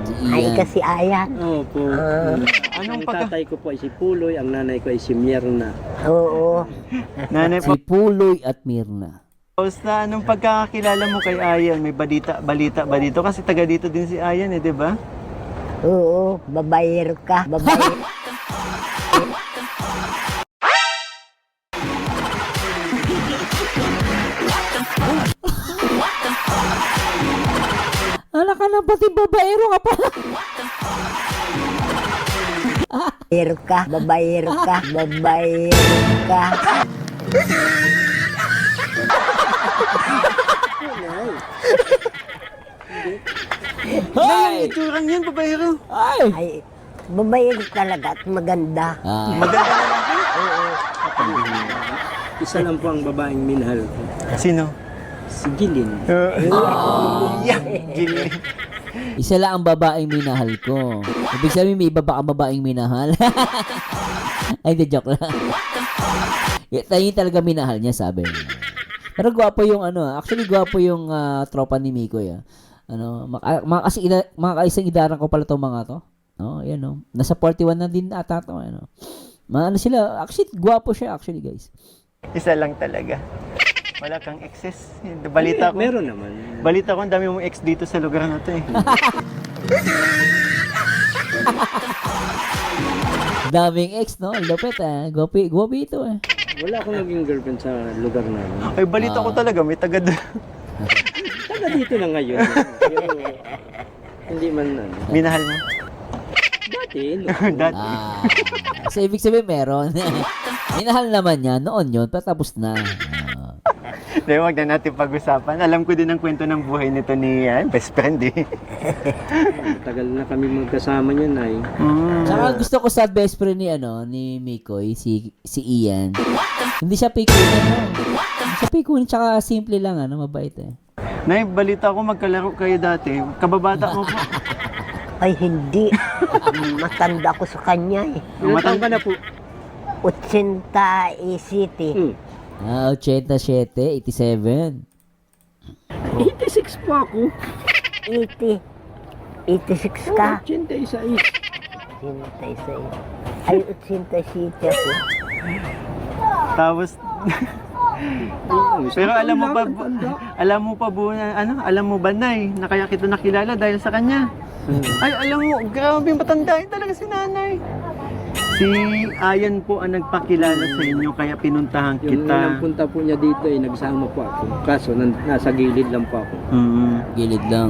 Si Ay Ian. kasi ayan. Opo. Anong Ang tatay ko po ay si Puloy, ang nanay ko ay si Mierna. Oo. Nanay Si Puloy at Mirna. Pausta, anong pagkakakilala mo kay Ayan? May balita ba dito? Kasi taga dito din si Ayan di ba? Oo. Babayero ka. Babayero. Ala ka na pati babaero ka pa. Babayero ka. Babayero ka. Babayero ka. Ay! Iturang yan, babayero. Ay! Ay, babayero talaga at maganda. Maganda na lang. Isa lang po ang babaeng minahal ko. Sino? Si Gilin. Yeah, Gilin. Isa lang ang babaeng minahal ko. Ibig sabihin may iba ba kang babaeng minahal? Ay, di joke lang. Tayo talaga minahal niya, sabi niya. Pero gwapo yung actually gwapo yung tropa ni Miko ya. Mga kaisang idaran ko pala tong mga to. No, yan no. Nasa 41 na din ata to, sila, actually gwapo siya actually, guys. Isa lang talaga. Wala kang exes. Balita ko. Meron naman. Balita ko, ang dami mong ex dito sa lugar na to eh. Daming ex, no? Lupit, Gwapo ito, Wala akong naging girlfriend sa lugar namin. Ay, balita ko talaga, may taga doon. Taga dito na ngayon. Pero, hindi man Minahal mo? Dati, no? Dati. So, ibig sabihin meron. Minahal naman niya, noon yun, patapos na. Dahil wag na natin pag-usapan. Alam ko din ang kwento ng buhay nito ni best friend eh. Tagal na kami magkasama niyan ay. Saka gusto ko sa best friend ni Mikoy, si Ian. Hindi siya pikunin, Hindi siya pikunin, tsaka simple lang, mabait Nay, balita ko magkalaro kayo dati. Kababata mo po. Ay, hindi. Matanda ko sa kanya eh. Ilang taon ka na po? 80 City. 87, 87. 86 po ako. 80. 86 ka. 86. 86. Ay, 87 ako. Tapos, pero alam mo pa bu na, alam mo ba, Nay, na kaya kita nakilala dahil sa kanya? Ay, alam mo, grabe matanda talaga si Nanay. Si Ayan po ang nagpakilala sa inyo kaya pinuntahan Yung kita. unang punta po niya dito ay nagsama po ako. Kaso nasa gilid lang po ako. Mm. Gilid lang.